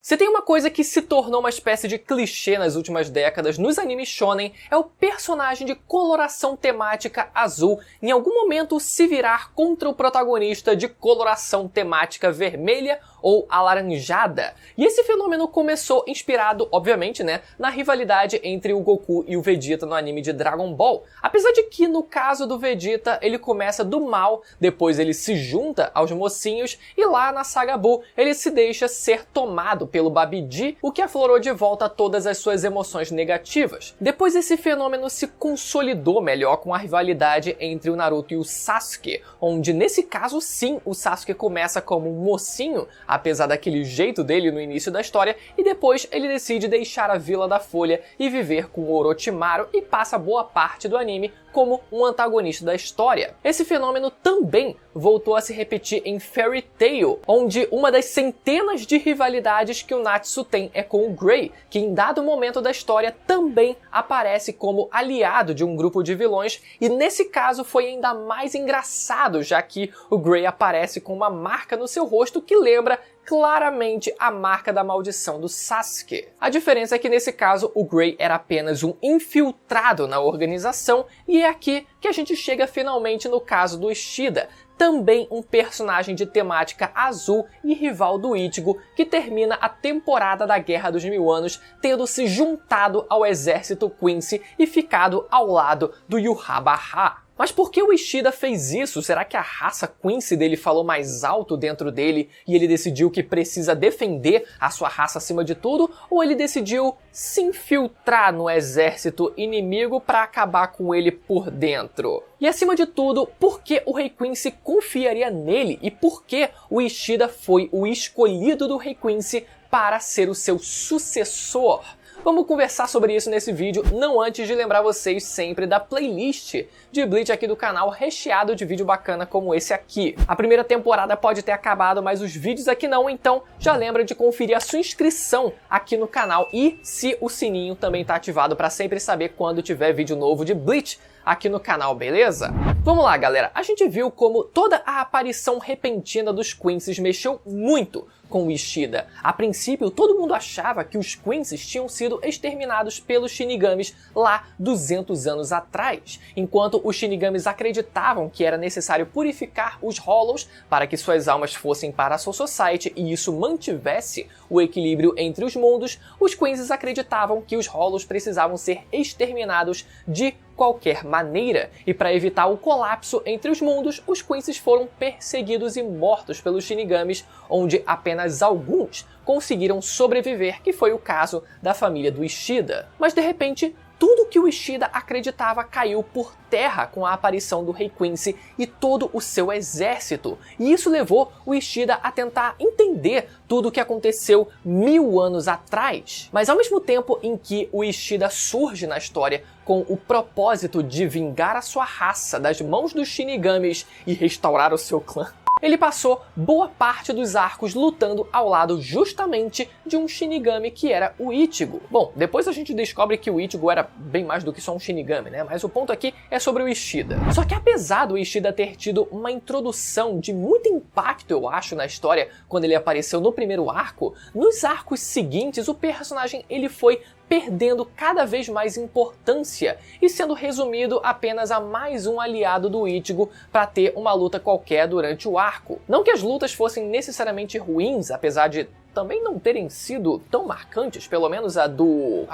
Se tem uma coisa que se tornou uma espécie de clichê nas últimas décadas nos animes shonen, é o personagem de coloração temática azul em algum momento se virar contra o protagonista de coloração temática vermelha ou alaranjada. E esse fenômeno começou inspirado, obviamente, na rivalidade entre o Goku e o Vegeta no anime de Dragon Ball. Apesar de que, no caso do Vegeta, ele começa do mal, depois ele se junta aos mocinhos e lá na saga Buu ele se deixa ser tomado pelo Babidi, o que aflorou de volta todas as suas emoções negativas. Depois esse fenômeno se consolidou melhor com a rivalidade entre o Naruto e o Sasuke, onde nesse caso sim o Sasuke começa como um mocinho, apesar daquele jeito dele no início da história, e depois ele decide deixar a Vila da Folha e viver com o Orochimaru e passa boa parte do anime como um antagonista da história. Esse fenômeno também voltou a se repetir em Fairy Tail, onde uma das centenas de rivalidades que o Natsu tem é com o Grey, que em dado momento da história também aparece como aliado de um grupo de vilões, e nesse caso foi ainda mais engraçado, já que o Grey aparece com uma marca no seu rosto que lembra claramente a marca da maldição do Sasuke. A diferença é que nesse caso o Grey era apenas um infiltrado na organização, e é aqui que a gente chega finalmente no caso do Ishida, também um personagem de temática azul e rival do Ichigo, que termina a temporada da Guerra dos Mil Anos tendo se juntado ao exército Quincy e ficado ao lado do Yhwach. Mas por que o Ishida fez isso? Será que a raça Quincy dele falou mais alto dentro dele e ele decidiu que precisa defender a sua raça acima de tudo? Ou ele decidiu se infiltrar no exército inimigo para acabar com ele por dentro? E acima de tudo, por que o Rei Quincy confiaria nele? E por que o Ishida foi o escolhido do Rei Quincy para ser o seu sucessor? Vamos conversar sobre isso nesse vídeo, não antes de lembrar vocês sempre da playlist de Bleach aqui do canal, recheado de vídeo bacana como esse aqui. A primeira temporada pode ter acabado, mas os vídeos aqui não, então já lembra de conferir a sua inscrição aqui no canal e se o sininho também tá ativado para sempre saber quando tiver vídeo novo de Bleach aqui no canal, beleza? Vamos lá, galera. A gente viu como toda a aparição repentina dos Quincy's mexeu muito com o Ishida. A princípio, todo mundo achava que os Quincy's tinham sido exterminados pelos Shinigamis lá 200 anos atrás, enquanto os Shinigamis acreditavam que era necessário purificar os Hollows para que suas almas fossem para a Soul Society e isso mantivesse o equilíbrio entre os mundos. Os Quincy's acreditavam que os Hollows precisavam ser exterminados de qualquer maneira, e para evitar o colapso entre os mundos, os Quincy's foram perseguidos e mortos pelos Shinigamis, onde apenas alguns conseguiram sobreviver, que foi o caso da família do Ishida. Mas de repente, tudo que o Ishida acreditava caiu por terra com a aparição do Rei Quincy e todo o seu exército. E isso levou o Ishida a tentar entender tudo o que aconteceu 1000 anos atrás. Mas ao mesmo tempo em que o Ishida surge na história com o propósito de vingar a sua raça das mãos dos Shinigamis e restaurar o seu clã, ele passou boa parte dos arcos lutando ao lado justamente de um Shinigami que era o Ichigo. Bom, depois a gente descobre que o Ichigo era bem mais do que só um Shinigami, Mas o ponto aqui é sobre o Ishida. Só que apesar do Ishida ter tido uma introdução de muito impacto, eu acho, na história quando ele apareceu no primeiro arco, nos arcos seguintes o personagem ele foi perdendo cada vez mais importância e sendo resumido apenas a mais um aliado do Ichigo para ter uma luta qualquer durante o arco. Não que as lutas fossem necessariamente ruins, apesar de também não terem sido tão marcantes, pelo menos a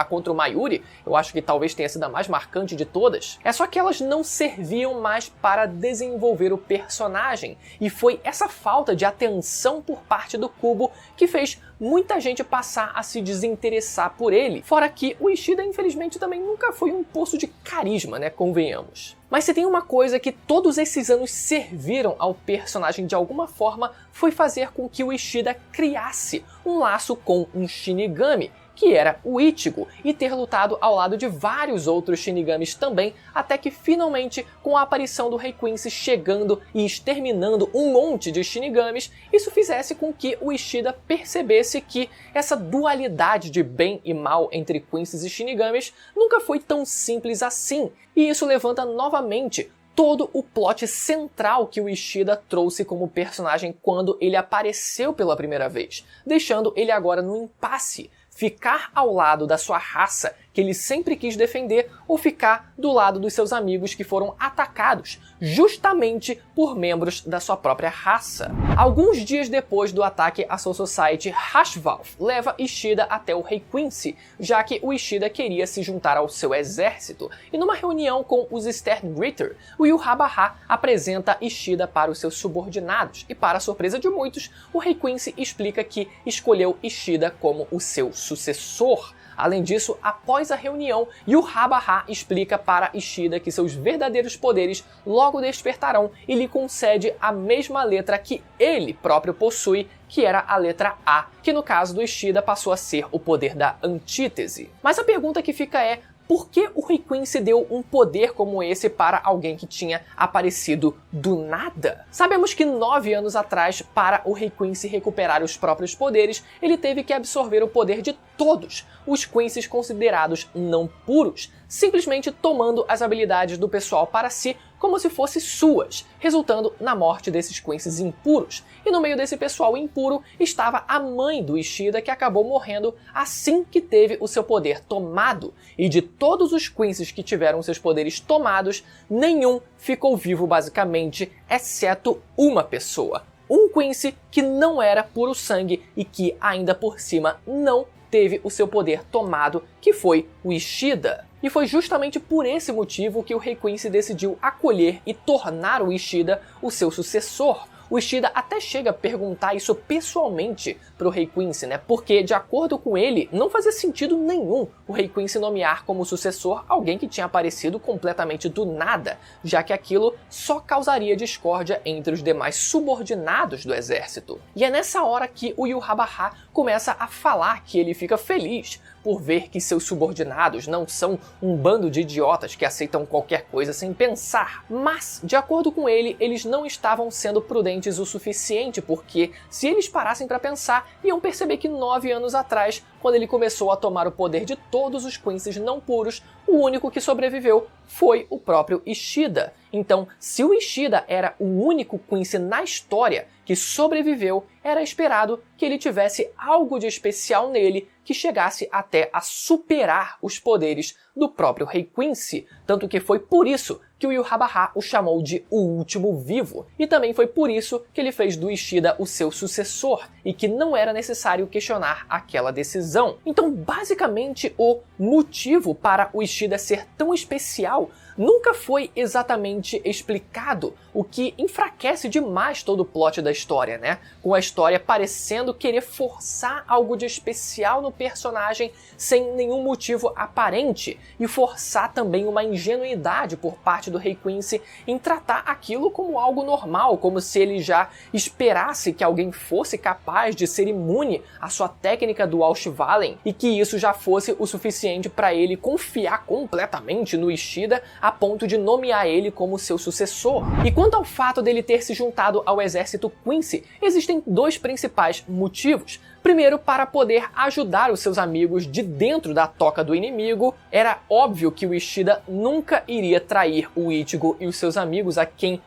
contra o Mayuri, eu acho que talvez tenha sido a mais marcante de todas. É só que elas não serviam mais para desenvolver o personagem, e foi essa falta de atenção por parte do Kubo que fez muita gente passar a se desinteressar por ele. Fora que o Ishida, infelizmente, também nunca foi um poço de carisma, convenhamos. Mas se tem uma coisa que todos esses anos serviram ao personagem de alguma forma, foi fazer com que o Ishida criasse um laço com um Shinigami, que era o Ichigo, e ter lutado ao lado de vários outros Shinigamis também, até que finalmente, com a aparição do Rei Quincy chegando e exterminando um monte de Shinigamis, isso fizesse com que o Ishida percebesse que essa dualidade de bem e mal entre Quincy's e Shinigamis nunca foi tão simples assim, e isso levanta novamente todo o plot central que o Ishida trouxe como personagem quando ele apareceu pela primeira vez, deixando ele agora no impasse. Ficar ao lado da sua raça, que ele sempre quis defender, ou ficar do lado dos seus amigos que foram atacados, justamente por membros da sua própria raça. Alguns dias depois do ataque à Soul Society, Hashvalf leva Ishida até o Rei Quincy, já que o Ishida queria se juntar ao seu exército, e numa reunião com os Sterngritter, o Yhwach apresenta Ishida para os seus subordinados, e para a surpresa de muitos, o Rei Quincy explica que escolheu Ishida como o seu sucessor. Além disso, após a reunião, Yhwach explica para Ishida que seus verdadeiros poderes logo despertarão e lhe concede a mesma letra que ele próprio possui, que era a letra A, que no caso do Ishida passou a ser o poder da antítese. Mas a pergunta que fica é: por que o Rei Quincy deu um poder como esse para alguém que tinha aparecido do nada? Sabemos que 9 anos atrás, para o Rei Quincy recuperar os próprios poderes, ele teve que absorver o poder de todos os Quincy's considerados não puros, simplesmente tomando as habilidades do pessoal para si como se fossem suas, resultando na morte desses Quincy's impuros. E no meio desse pessoal impuro estava a mãe do Ishida, que acabou morrendo assim que teve o seu poder tomado. E de todos os Quincy's que tiveram seus poderes tomados, nenhum ficou vivo basicamente, exceto uma pessoa. Um Quincy que não era puro sangue e que ainda por cima não teve o seu poder tomado, que foi o Ishida. E foi justamente por esse motivo que o Rei Quincy decidiu acolher e tornar o Ishida o seu sucessor. O Ishida até chega a perguntar isso pessoalmente pro Rei Quincy, né? Porque, de acordo com ele, não fazia sentido nenhum o Rei Quincy nomear como sucessor alguém que tinha aparecido completamente do nada, já que aquilo só causaria discórdia entre os demais subordinados do exército. E é nessa hora que o Yhwach começa a falar que ele fica feliz por ver que seus subordinados não são um bando de idiotas que aceitam qualquer coisa sem pensar. Mas, de acordo com ele, eles não estavam sendo prudentes o suficiente, porque se eles parassem para pensar, iam perceber que 9 anos atrás, quando ele começou a tomar o poder de todos os Quincy's não puros, o único que sobreviveu foi o próprio Ishida. Então, se o Ishida era o único Quincy na história que sobreviveu, era esperado que ele tivesse algo de especial nele que chegasse até a superar os poderes do próprio Rei Quincy. Tanto que foi por isso que o Yhwach o chamou de o último vivo. E também foi por isso que ele fez do Ishida o seu sucessor, e que não era necessário questionar aquela decisão. Então, basicamente, o motivo para o Ishida ser tão especial nunca foi exatamente explicado, o que enfraquece demais todo o plot da história, né? Com a história parecendo querer forçar algo de especial no personagem sem nenhum motivo aparente, e forçar também uma ingenuidade por parte do Rei Quincy em tratar aquilo como algo normal, como se ele já esperasse que alguém fosse capaz de ser imune à sua técnica do Auschwallen, e que isso já fosse o suficiente para ele confiar completamente no Ishida a ponto de nomear ele como seu sucessor. E quanto ao fato dele ter se juntado ao exército Quincy, existem dois principais motivos. Primeiro, para poder ajudar os seus amigos de dentro da toca do inimigo. Era óbvio que o Ishida nunca iria trair o Ichigo e os seus amigos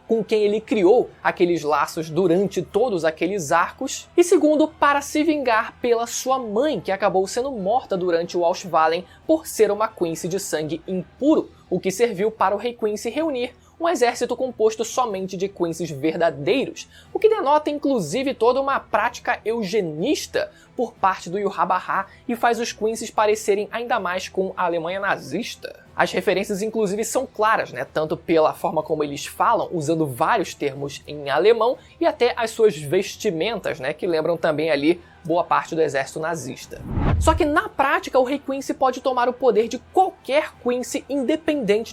com quem ele criou aqueles laços durante todos aqueles arcos. E segundo, para se vingar pela sua mãe, que acabou sendo morta durante o Auschwallen por ser uma Quincy de sangue impuro, o que serviu para o Rei Quincy reunir um exército composto somente de Quincy's verdadeiros, o que denota inclusive toda uma prática eugenista por parte do Yhwach e faz os Quincy's parecerem ainda mais com a Alemanha nazista. As referências inclusive são claras, né? Tanto pela forma como eles falam, usando vários termos em alemão, e até as suas vestimentas, né? Que lembram também ali boa parte do exército nazista. Só que na prática o Rei Quincy pode tomar o poder de qualquer Quincy independente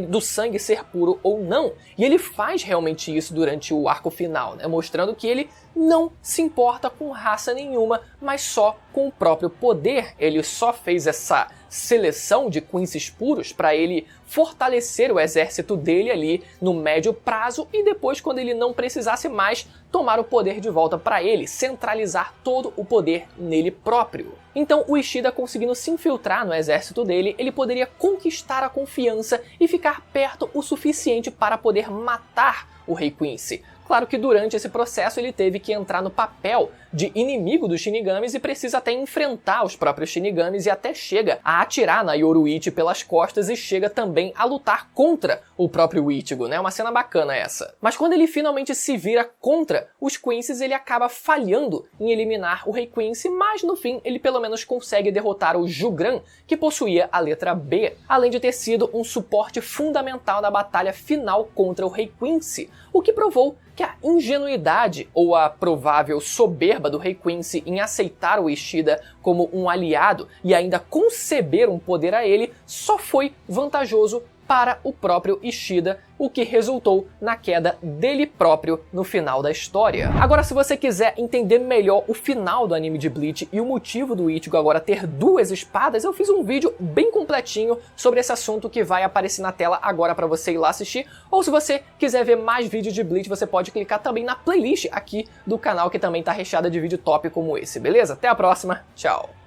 do sangue ser puro ou não. E ele faz realmente isso durante o arco final, né? Mostrando que ele não se importa com raça nenhuma, mas só com o próprio poder. Ele só fez essa seleção de Quincy's puros para ele fortalecer o exército dele ali no médio prazo, e depois, quando ele não precisasse mais, tomar o poder de volta para ele, centralizar todo o poder nele próprio. Então o Ishida, conseguindo se infiltrar no exército dele, ele poderia conquistar a confiança e ficar perto o suficiente para poder matar o Rei Quincy. Claro que durante esse processo ele teve que entrar no papel de inimigo dos Shinigamis e precisa até enfrentar os próprios Shinigamis e até chega a atirar na Yoruichi pelas costas e chega também a lutar contra o próprio Ichigo, né? Uma cena bacana essa. Mas quando ele finalmente se vira contra os Quincy's, ele acaba falhando em eliminar o Rei Quincy, mas no fim ele pelo menos consegue derrotar o Jugran, que possuía a letra B, além de ter sido um suporte fundamental na batalha final contra o Rei Quincy, o que provou que a ingenuidade ou a provável soberba do Rei Quincy em aceitar o Ishida como um aliado e ainda conceber um poder a ele só foi vantajoso para o próprio Ishida, o que resultou na queda dele próprio no final da história. Agora, se você quiser entender melhor o final do anime de Bleach e o motivo do Ichigo agora ter duas espadas, eu fiz um vídeo bem completinho sobre esse assunto que vai aparecer na tela agora para você ir lá assistir, ou se você quiser ver mais vídeos de Bleach, você pode clicar também na playlist aqui do canal, que também tá recheada de vídeo top como esse, beleza? Até a próxima, tchau!